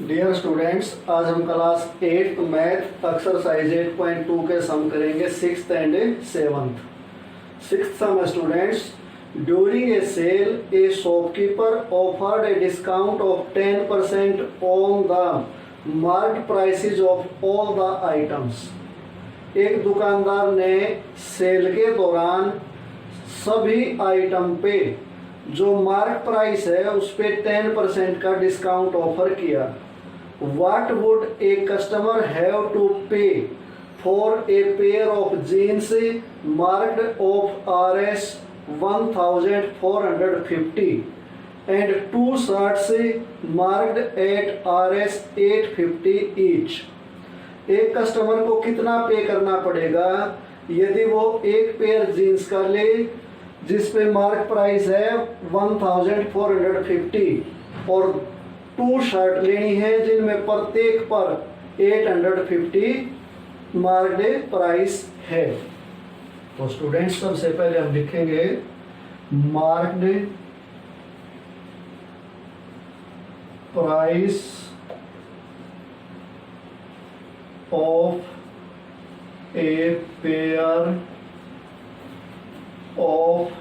Dear students, आज हम class 8 math exercise 8.2 के सम करेंगे 6th and 7th। 6th sum students, during a sale a shopkeeper offered a discount of 10% on the marked prices of all the items. एक दुकानदार ने cell के दौरान सभी आइटम पे जो मार्क प्राइस है उस पे 10% का डिस्काउंट ऑफर किया। What would a customer have to pay for a pair of jeans marked of Rs 1450 and two shirts marked at Rs 850 each? एक कस्टमर को कितना पे करना पड़ेगा यदि वो एक पेयर जीन्स का ले जिस पे मार्क प्राइस है 1450 और 2 शर्ट लेनी है जिनमें प्रत्येक पर 850 मार्क्ड प्राइस है। तो स्टूडेंट्स, सबसे पहले हम लिखेंगे marked price of a pair of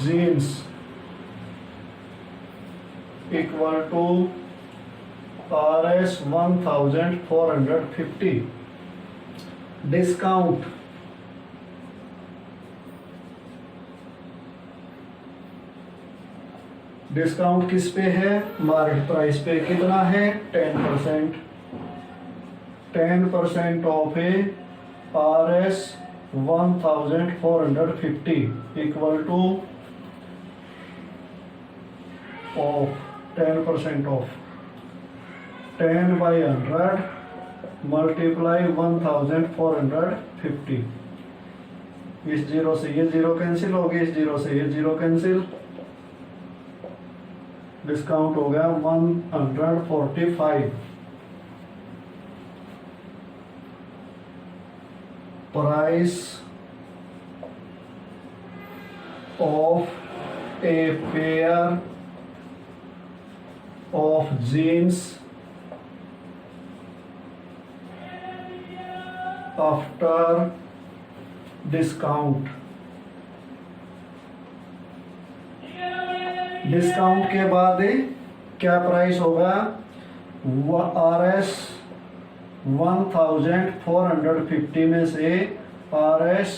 jeans equal to Rs 1450। Discount किस पे है? मार्केट प्राइस पे। कितना है? 10% of a Rs 1450 equal to of 10% of 10 by 100 multiply 1450। इस जीरो से ये जीरो कैंसिल हो गया, इस जीरो से ये जीरो कैंसिल, डिस्काउंट हो गया 145। Price of a pair of jeans after discount। Discount के बाद क्या प्राइस होगा? Rs 1450 में से Rs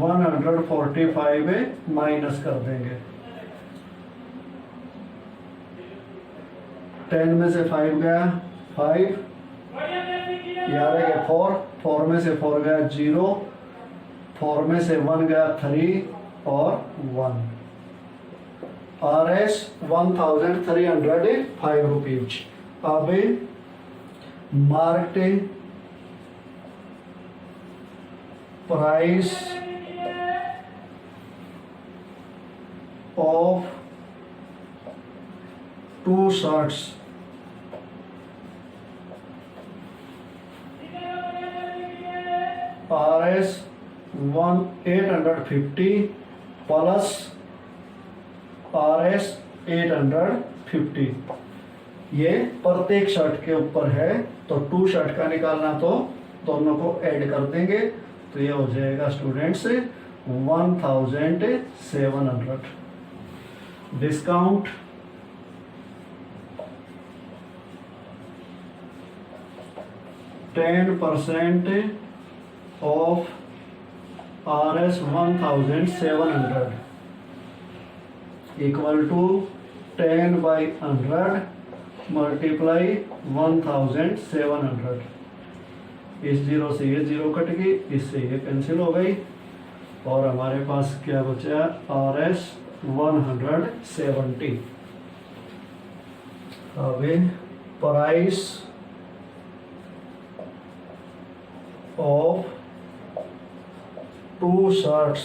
145 माइनस कर देंगे। 10 में से 5 गया 5, यहाँ गया 4 में से 4 गया 0, 4 में से 1 गया 3 और 1। Rs 1305 rupees. अब market price of 2 shirts Rs 850 plus Rs 850। ये प्रत्येक शर्ट के ऊपर है तो 2 शर्ट का निकालना तो दोनों को ऐड कर देंगे तो ये हो जाएगा students 1700। Discount %10 of Rs 1700 equal to 10 by 100 multiply 1700। इस जीरो से ये जीरो कट गई, इससे ये कैंसिल हो गई और हमारे पास क्या बचा? Rs 170। अब price of 2 shirts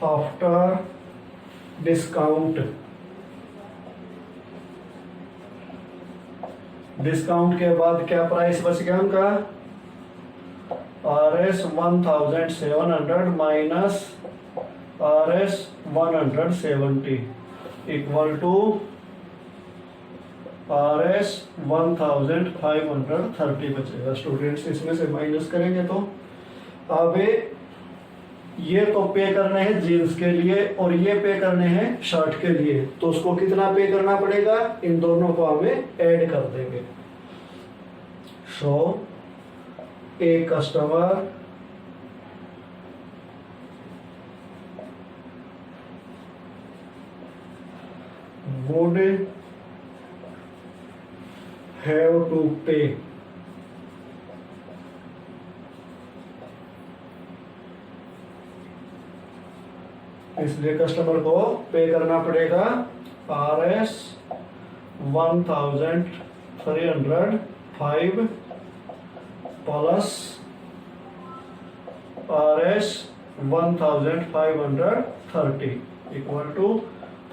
after discount। Discount के बाद क्या प्राइस बच गया उनका? Rs 1700 minus Rs 170 equal to RS 1530 बचेगा स्टूडेंट्स। इसमें से माइनस करेंगे तो अब ये तो पे करने हैं जीन्स के लिए और ये पे करने हैं शर्ट के लिए, तो उसको कितना पे करना पड़ेगा, इन दोनों को हमें ऐड कर देंगे। So a customer would have to pay इसलिए कस्टमर को पे करना पड़ेगा RS 1305 plus RS 1530 equal to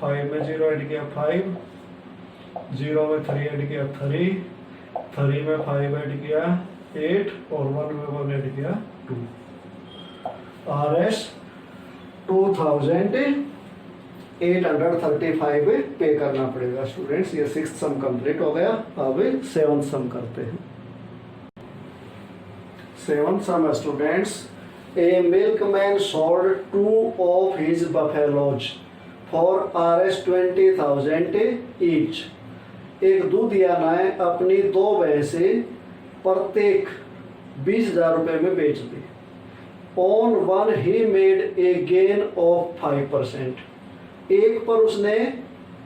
5 में 0 ऐड किया 5, 0 में 3 ऐड किया 3, 3 में 5 ऐड किया 8 और 1 में 1 ऐड किया 2। RS 2835 पे करना पड़ेगा स्टूडेंट्स। ये 6th सम कंप्लीट हो गया। अब 7th सम करते हैं। 7th sum students, a milkman sold 2 of his buffaloes for RS 20,000 each. एक दूधिया ने अपनी 2 भैंसे प्रत्येक 20,000 रुपए में बेच दी। ऑन वन ही मेड ए गेन ऑफ 5%। एक पर उसने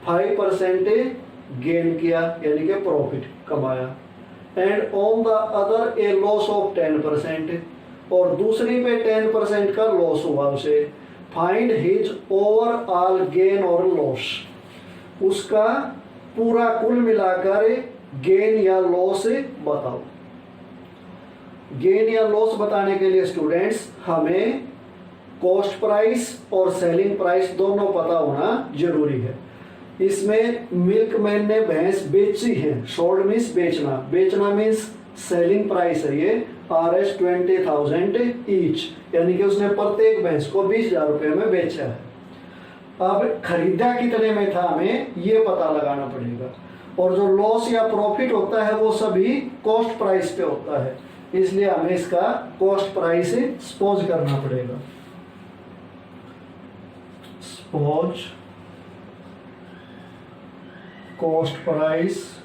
5% गेन किया यानी कि प्रॉफिट कमाया। And on the other A loss of 10%, और दूसरी पे 10% का लॉस हुआ उसे। फाइंड हिज ओवरऑल गेन और लॉस। उसका पूरा कुल मिलाकर गेन या लॉस बताओ। गेन या लॉस बताने के लिए स्टूडेंट्स हमें कॉस्ट प्राइस और सेलिंग प्राइस दोनों पता होना जरूरी है। इसमें मिल्कमैन ने भैंस बेची है, सोल्ड मीन्स बेचना, बेचना मीन्स सेलिंग प्राइस है ये RS 20,000 ईच, यानी कि उसने प्रत्येक भैंस को 20,000 रुपए में बेचा है। अब खरीदा कितने में था हमें ये पता लगाना पड़ेगा, और जो लॉस या प्रॉफिट होता है वो सभी कॉस्ट प्राइस पे होता है, इसलिए हमें इसका कॉस्ट प्राइस सपोज करना पड़ेगा। Suppose cost price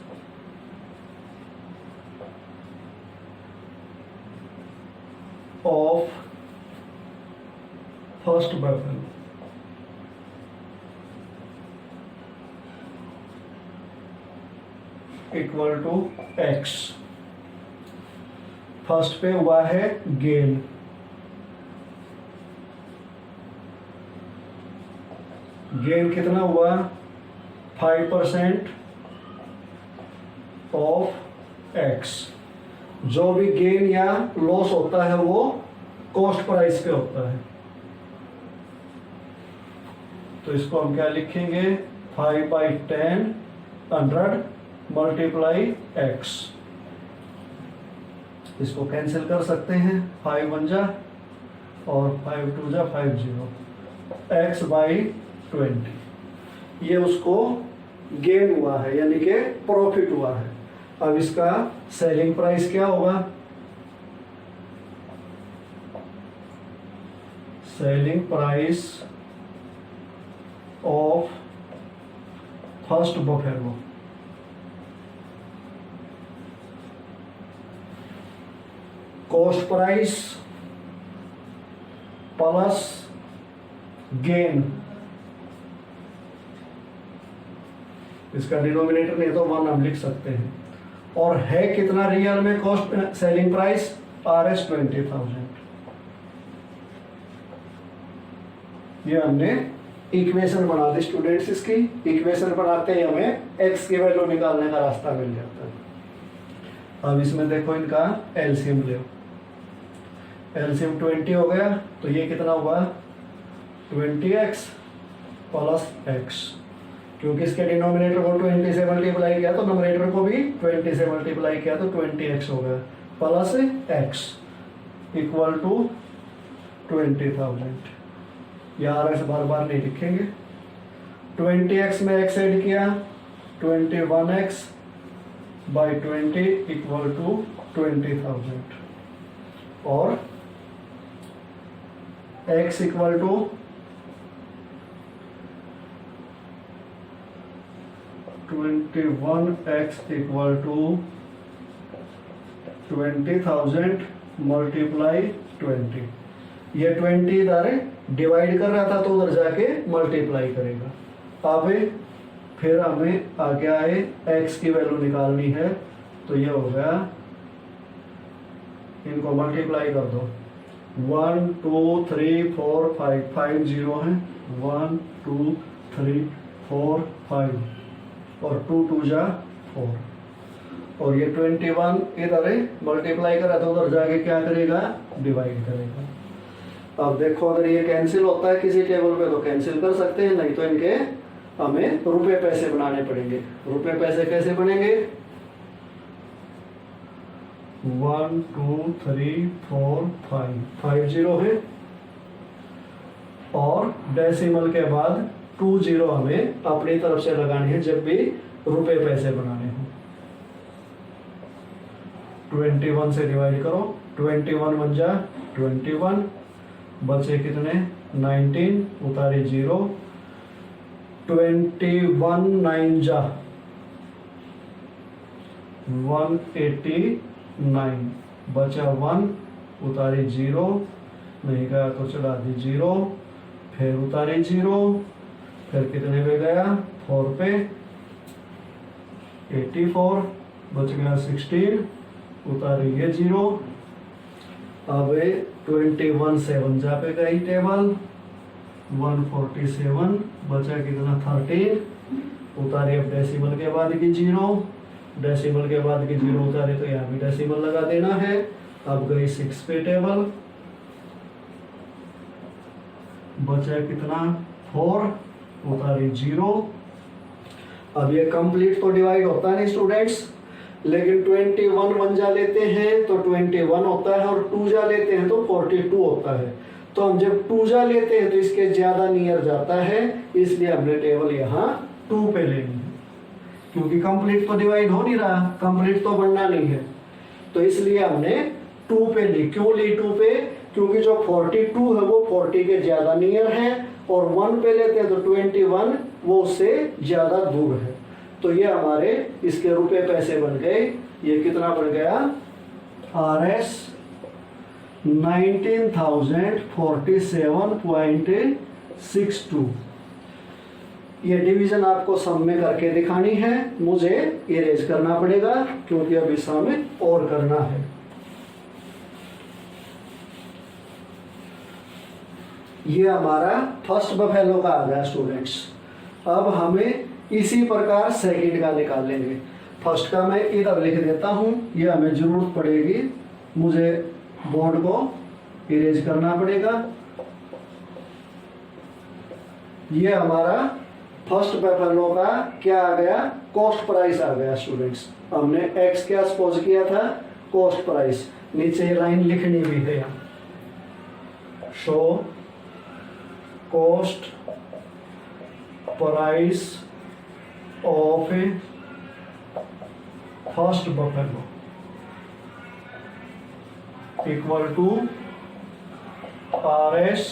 of first buffalo equal to X। First पे हुआ है गेन, गेन कितना हुआ 5% ऑफ X। जो भी गेन या लॉस होता है वो कॉस्ट प्राइस पे होता है, तो इसको हम क्या लिखेंगे 5/10 100 मल्टीप्लाई X। इसको कैंसिल कर सकते हैं, 5 1 जा और 5 2 जा 50, X/20। ये उसको गेन हुआ है यानी कि प्रॉफिट हुआ है। अब इसका सेलिंग प्राइस क्या होगा, selling price of first buffalo cost price plus gain. इसका डिनोमिनेटर नहीं तो 1 हम लिख सकते हैं, और है कितना रियल में कॉस्ट सेलिंग प्राइस RS 20,000। ये हमने इक्वेशन बना दी स्टूडेंट्स। इसकी इक्वेशन बनाते ही हमें X की वैल्यू निकालने का रास्ता मिल जाता है। अब इसमें देखो इनका एलसीएम ले, एलसीएम 20 हो गया, तो ये कितना हुआ 20X प्लस X, क्योंकि इसके डिनोमिनेटर को 20 से मल्टीप्लाई किया तो नोमिनेटर को भी 20 से मल्टीप्लाई किया तो 20X हो गया, प्लस X इक्वल टू 20,000। यार ऐसे बार बार नहीं लिखेंगे, 20x में x ऐड किया, 21x बाई 20 इक्वल टू 20,000 और x equal to 21x equal to 20,000 multiply 20। ये 20 इधर डिवाइड कर रहा था तो उधर जाके मल्टीप्लाई करेगा। अब फिर हमें आगे आए x की वैल्यू निकालनी है, तो ये हो गया, इनको मल्टीप्लाई कर दो, 1 2 3 4 5, 5 0 है, 1 2 3 4 5 और 2 2 जा 4 और ये 21 इधर मल्टीप्लाई करा तो उधर जाके क्या करेगा, डिवाइड करेगा। अब देखो अगर ये कैंसिल होता है किसी टेबल पे तो कैंसिल कर सकते हैं, नहीं तो इनके हमें रुपए पैसे बनाने पड़ेंगे। रुपए पैसे कैसे बनेंगे, 1 2 3 4 5, 5 0 है और डेसिमल के बाद 2 0 हमें अपनी तरफ से लगानी है जब भी रुपए पैसे बनाने हो। 21 से डिवाइड करो, 21 1 जा 21, बचे कितने 19, उतारे 0, 21 9 जा 189, बचा 1, उतारे 0, नहीं गया तो चढ़ा दी 0, फिर उतारे 0, फिर कितने पे गया 4 पे 84, बच गया 16, उतारे ये 0। अब 21 7 जा पे गई टेबल, 147, बचा कितना 13, उतारे अब डेसिमल के बाद की 0, डेसिमल के बाद की 0 उतारे तो यहाँ भी डेसिमल लगा देना है। अब गई 6 पे टेबल, बचा कितना 4, उतारे 0। अब ये कंप्लीट तो डिवाइड होता नहीं स्टूडेंट्स, लेकिन 21 1 जा लेते हैं तो 21 होता है और 2 जा लेते हैं तो 42 होता है। तो हम जब 2 जा लेते हैं तो इसके ज्यादा नियर जाता है, इसलिए हमने टेबल यहाँ 2 पे लेनी है, क्योंकि कंप्लीट तो डिवाइड हो नहीं रहा, कंप्लीट तो बनना नहीं है, तो इसलिए हमने 2 पे ली। क्यों ली 2 पे, क्योंकि जो 42 है वो 40 के ज्यादा नियर है और 1 पे लेते हैं तो 21 वो उससे ज्यादा दूर है। तो ये हमारे इसके रुपए पैसे बन गए। ये कितना बन गया, RS 19,047.62। ये डिवीजन आपको सम में करके दिखानी है, मुझे इरेज करना पड़ेगा क्योंकि अभी सम और करना है। ये हमारा फर्स्ट बफेलो का आ गया स्टूडेंट्स। अब हमें इसी प्रकार सेकंड का निकाल लेंगे। फर्स्ट का मैं इधर लिख देता हूं, ये हमें जरूरत पड़ेगी, मुझे बोर्ड को इरेज करना पड़ेगा। ये हमारा फर्स्ट बफेलो का क्या आ गया, कॉस्ट प्राइस आ गया स्टूडेंट्स। हमने एक्स क्या सपोज किया था, कॉस्ट प्राइस। नीचे ये लाइन लिखनी भी है, so cost price of a first buffalo equal to RS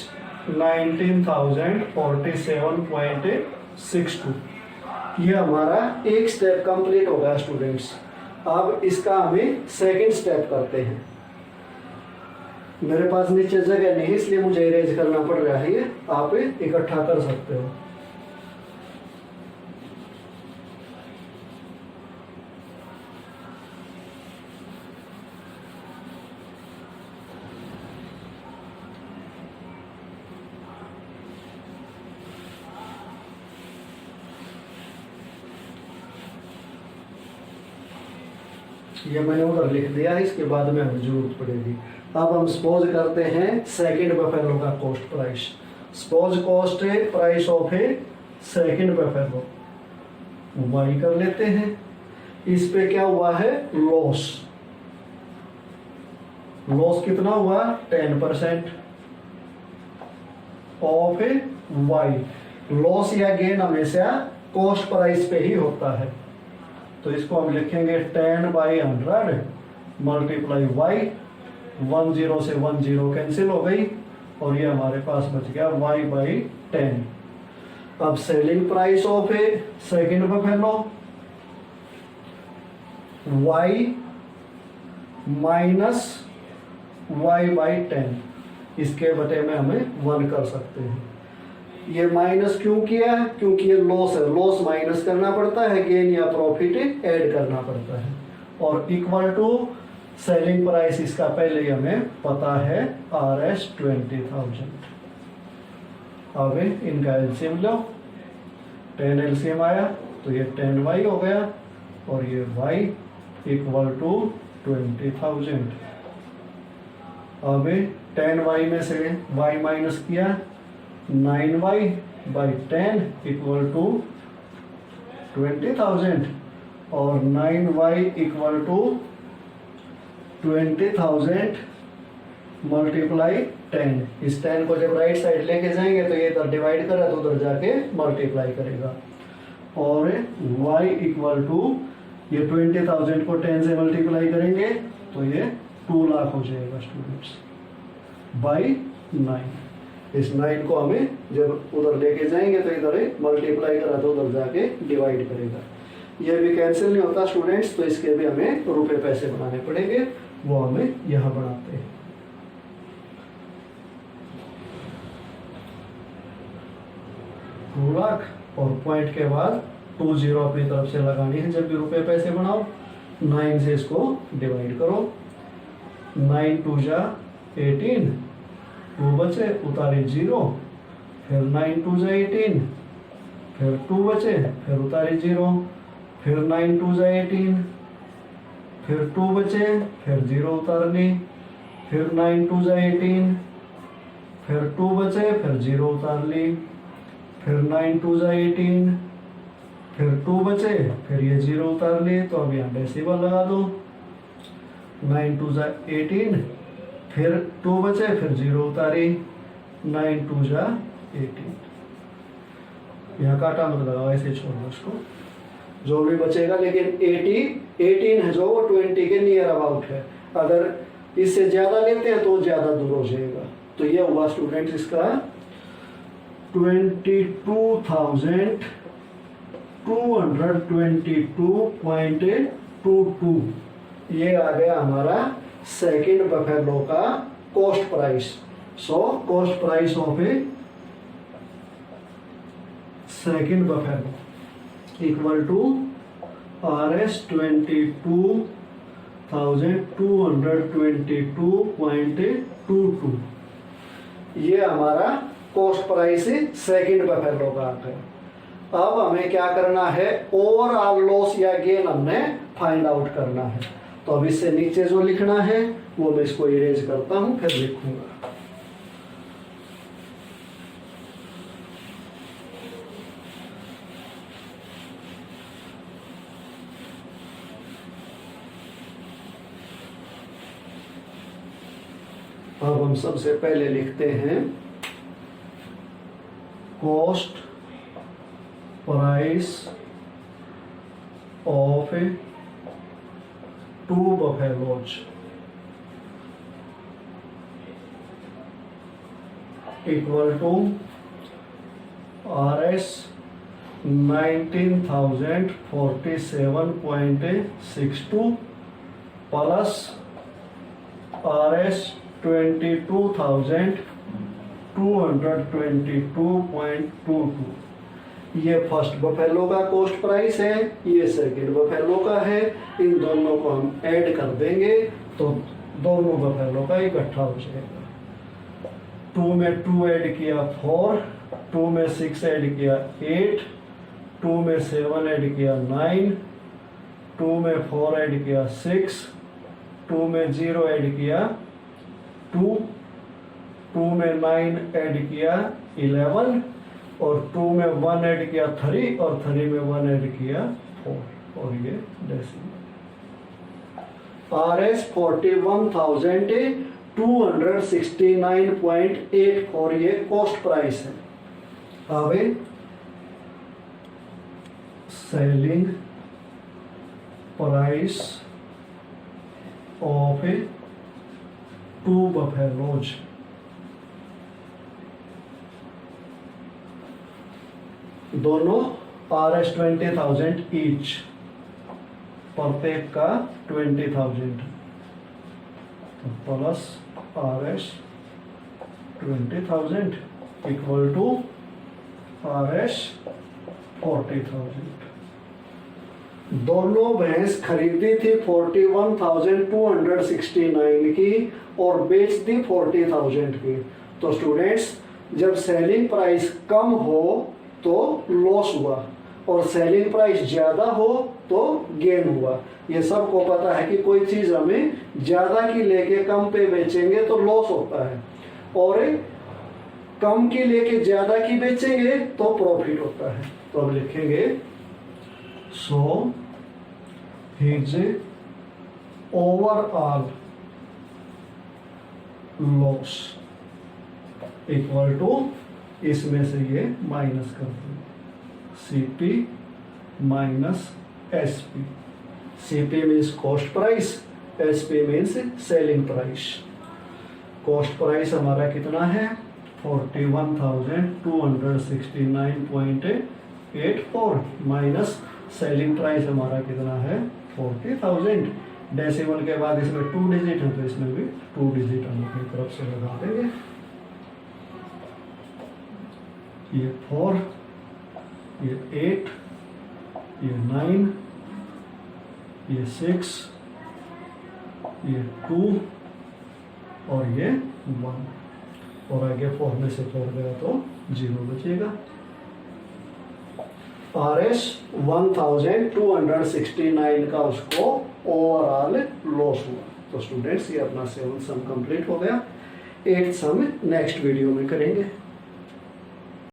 19,047.62। ये हमारा एक स्टेप कंप्लीट हो गया स्टूडेंट्स। अब इसका हमें सेकंड स्टेप करते हैं। मेरे पास नीचे जगह नहीं इसलिए मुझे इरेज करना पड़ रहा है, ये आप इकट्ठा कर सकते हो। ये मैंने उधर लिख दिया है, इसके बाद में हमें जरूरत पड़ेगी। अब हम सपोज करते हैं सेकंड बफेलो का cost price. Suppose cost price of a second buffalo y कर लेते हैं। इस पे क्या हुआ है, लॉस। लॉस कितना हुआ, 10% ऑफ ए वाई। लॉस या गेन हमेशा कॉस्ट प्राइस पे ही होता है। तो इसको हम लिखेंगे 10/100 मल्टीप्लाई y, 10 से 10 कैंसिल हो गई और ये हमारे पास बच गया y/10। अब selling price of A second buffalo y minus y/10, इसके बटे में हमें 1 कर सकते हैं। ये माइनस क्यों किया है? क्योंकि ये लॉस है, लॉस माइनस करना पड़ता है, गेन या प्रॉफिट ऐड करना पड़ता है। और इक्वल टू सेलिंग प्राइस इसका पहले ही हमें पता है RS 20,000। अब इनका एलसीएम लो, 10 एलसीएम आया तो ये 10y हो गया और ये y इक्वल टू 20,000। अब 10y में से y माइनस किया, 9y/10 इक्वल टू 20,000 और 9y इक्वल टू 20,000 मल्टीप्लाई 10। इस 10 को जब राइट साइड लेके जाएंगे तो ये इधर डिवाइड करा तो उधर जाके मल्टीप्लाई करेगा और y इक्वल टू ये 20,000 को 10 से मल्टीप्लाई करेंगे तो ये 2 लाख हो जाएगा स्टूडेंट्स बाई 9। इस 9 को हमें जब उधर लेके जाएंगे तो इधर मल्टीप्लाई करा तो उधर जाके डिवाइड करेगा। ये भी कैंसिल नहीं होता स्टूडेंट्स, तो इसके भी हमें रुपए पैसे बनाने पड़ेंगे, वो हमें यहाँ बनाते हैं। 2 लाख और पॉइंट के बाद 20 अपनी तरफ से लगानी है जब भी रुपए पैसे बनाओ। 9 से इसको डिवाइड करो, 9 2 जा 18, 2 बचे उतारे 0, फिर 9 2 जा 18, फिर 2 बचे फिर उतारे 0, फिर 9 2 जा 18, फिर 2 बचे फिर 0 उतारनी, फिर 9 2 जा 18, फिर 2 बचे फिर 0 उतार ली, फिर 9 2 जा 18, फिर 2 बचे फिर ये 0 उतार ली। तो अब यहाँ डेसिमल लगा दो, 9 2 जा 18, फिर 2 बचे फिर 0 उतारी, 9 2 जा 18। यहाँ काटा मत लगाओ, ऐसे छोड़ दो उसको, जो भी बचेगा। लेकिन 18 है जो वो 20 के नियर अबाउट है, अगर इससे ज्यादा लेते हैं तो ज्यादा दूर हो जाएगा। तो ये हुआ स्टूडेंट्स इसका 22,222.22। ये आ गया हमारा सेकंड बफेलो का cost price. So cost price of a second buffalo equal to RS 22,222.22। ये हमारा कॉस्ट प्राइस सेकंड बफेलो का आता है। अब हमें क्या करना है, ओवरऑल लॉस या गेन हमने फाइंड आउट करना है। तो अब इससे नीचे जो लिखना है वो मैं इसको इरेज करता हूं, फिर लिखूंगा। अब हम सबसे पहले लिखते हैं cost price of 2 buffaloes equal to RS 19,047.62 plus RS 22,222.22। ये फर्स्ट बफेलो का कॉस्ट प्राइस है, ये सेकंड बफेलो का है। इन दोनों को हम ऐड कर देंगे तो दोनों बफेलो का इकट्ठा हो जाएगा। 2 में 2 ऐड किया 4, 2 में 6 ऐड किया 8, 2 में 7 ऐड किया 9, 2 में 4 ऐड किया 6, 2 में 0 ऐड किया 2, 2 में 9 ऐड किया 11 और 2 में 1 ऐड किया 3 और 3 में 1 ऐड किया 4 और ये डेसिमल। RS 41,269.8 और ये कॉस्ट प्राइस है। अब सेलिंग प्राइस ऑफ 2 बफेलोज। दोनों RS 20,000 ईच, प्रत्येक का 20,000, तो plus RS 20,000 equal to RS 40,000। दोनों भैंस खरीदी थी 41,269 की और बेच दी 40,000 की। तो स्टूडेंट्स, जब सेलिंग प्राइस कम हो तो लॉस हुआ और सेलिंग प्राइस ज्यादा हो तो गेन हुआ। ये सबको पता है कि कोई चीज हमें ज्यादा की लेके कम पे बेचेंगे तो लॉस होता है, और कम की लेके ज्यादा की बेचेंगे तो प्रॉफिट होता है। तो अब लिखेंगे so his overall loss equal to, इसमें से ये माइनस कर दें, CP minus SP। CP means cost price, SP means selling price. Cost price हमारा कितना है 41,269.84 माइनस सेलिंग प्राइस हमारा कितना है 40,000। डेसिमल के बाद इसमें 2 डिजिट है तो इसमें भी 2 डिजिट हम अपनी तरफ से लगा देंगे। ये 4, ये 8, ये 9, ये 6, ये 2 और ये 1, और आगे 4 में से 4 गया तो 0 बचेगा। RS 1,269 का उसको ओवरऑल लॉस हुआ। तो स्टूडेंट्स, ये अपना 7th सम कंप्लीट हो गया। 8th सम नेक्स्ट वीडियो में करेंगे।